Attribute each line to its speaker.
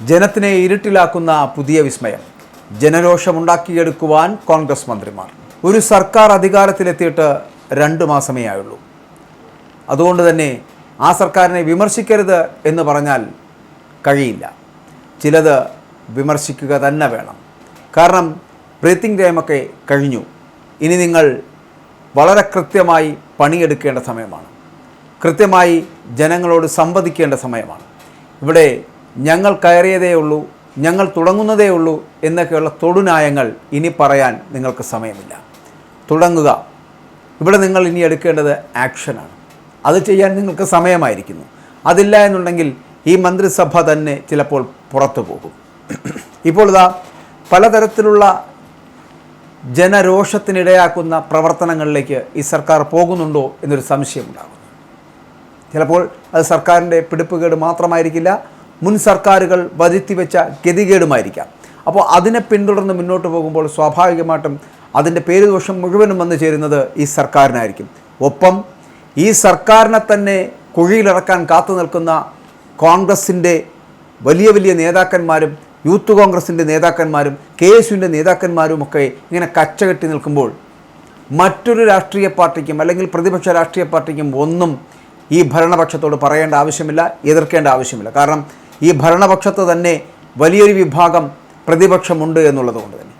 Speaker 1: ജനത്തിനെ ഇരുട്ടിലാക്കുന്ന പുതിയ വിസ്മയം. ജനരോഷമുണ്ടാക്കിയെടുക്കുവാൻ കോൺഗ്രസ് മന്ത്രിമാർ. ഒരു സർക്കാർ അധികാരത്തിലെത്തിയിട്ട് 2 മാസമേ ആയുള്ളൂ. അതുകൊണ്ട് തന്നെ ആ സർക്കാരിനെ വിമർശിക്കരുത് എന്ന് പറഞ്ഞാൽ കഴിയില്ല. ചിലത് വിമർശിക്കുക തന്നെ വേണം. കാരണം ബ്രീത്തിങ് ടൈമൊക്കെ കഴിഞ്ഞു. ഇനി നിങ്ങൾ വളരെ കൃത്യമായി പണിയെടുക്കേണ്ട സമയമാണ്. കൃത്യമായി ജനങ്ങളോട് സംവദിക്കേണ്ട സമയമാണ്. ഇവിടെ ഞങ്ങൾ കയറിയതേ ഉള്ളൂ, ഞങ്ങൾ തുടങ്ങുന്നതേ ഉള്ളൂ എന്നൊക്കെയുള്ള തൊടുന്യായങ്ങൾ ഇനി പറയാൻ നിങ്ങൾക്ക് സമയമില്ല. തുടങ്ങുക. ഇവിടെ നിങ്ങൾ ഇനി എടുക്കേണ്ടത് ആക്ഷനാണ്. അത് ചെയ്യാൻ നിങ്ങൾക്ക് സമയമായിരിക്കുന്നു. അതില്ല എന്നുണ്ടെങ്കിൽ ഈ മന്ത്രിസഭ തന്നെ ചിലപ്പോൾ പുറത്തു പോകും. ഇപ്പോൾ ഇതാ പലതരത്തിലുള്ള ജനരോഷത്തിനിടയാക്കുന്ന പ്രവർത്തനങ്ങളിലേക്ക് ഈ സർക്കാർ പോകുന്നുണ്ടോ എന്നൊരു സംശയമുണ്ടാകുന്നു. ചിലപ്പോൾ അത് സർക്കാരിൻ്റെ പിടിപ്പുകേട് മാത്രമായിരിക്കില്ല, മുൻ സർക്കാരുകൾ വരുത്തിവെച്ച ഗതികേടുമായിരിക്കാം. അപ്പോൾ അതിനെ പിന്തുടർന്ന് മുന്നോട്ട് പോകുമ്പോൾ സ്വാഭാവികമായിട്ടും അതിൻ്റെ പേരുദോഷം മുഴുവനും വന്നു ചേരുന്നത് ഈ സർക്കാരിനായിരിക്കും. ഒപ്പം ഈ സർക്കാരിനെ തന്നെ കുഴിയിലിറക്കാൻ കാത്തു നിൽക്കുന്ന കോൺഗ്രസിൻ്റെ വലിയ വലിയ നേതാക്കന്മാരും യൂത്ത് കോൺഗ്രസിൻ്റെ നേതാക്കന്മാരും KSUവിൻ്റെ നേതാക്കന്മാരുമൊക്കെ ഇങ്ങനെ കച്ചകെട്ടി നിൽക്കുമ്പോൾ മറ്റൊരു രാഷ്ട്രീയ പാർട്ടിക്കും അല്ലെങ്കിൽ പ്രതിപക്ഷ രാഷ്ട്രീയ പാർട്ടിക്കും ഒന്നും ഈ ഭരണപക്ഷത്തോട് പറയേണ്ട ആവശ്യമില്ല, എതിർക്കേണ്ട ആവശ്യമില്ല. കാരണം ഈ ഭരണപക്ഷത്ത് തന്നെ വലിയൊരു വിഭാഗം പ്രതിപക്ഷമുണ്ട് എന്നുള്ളത് കൊണ്ട് തന്നെ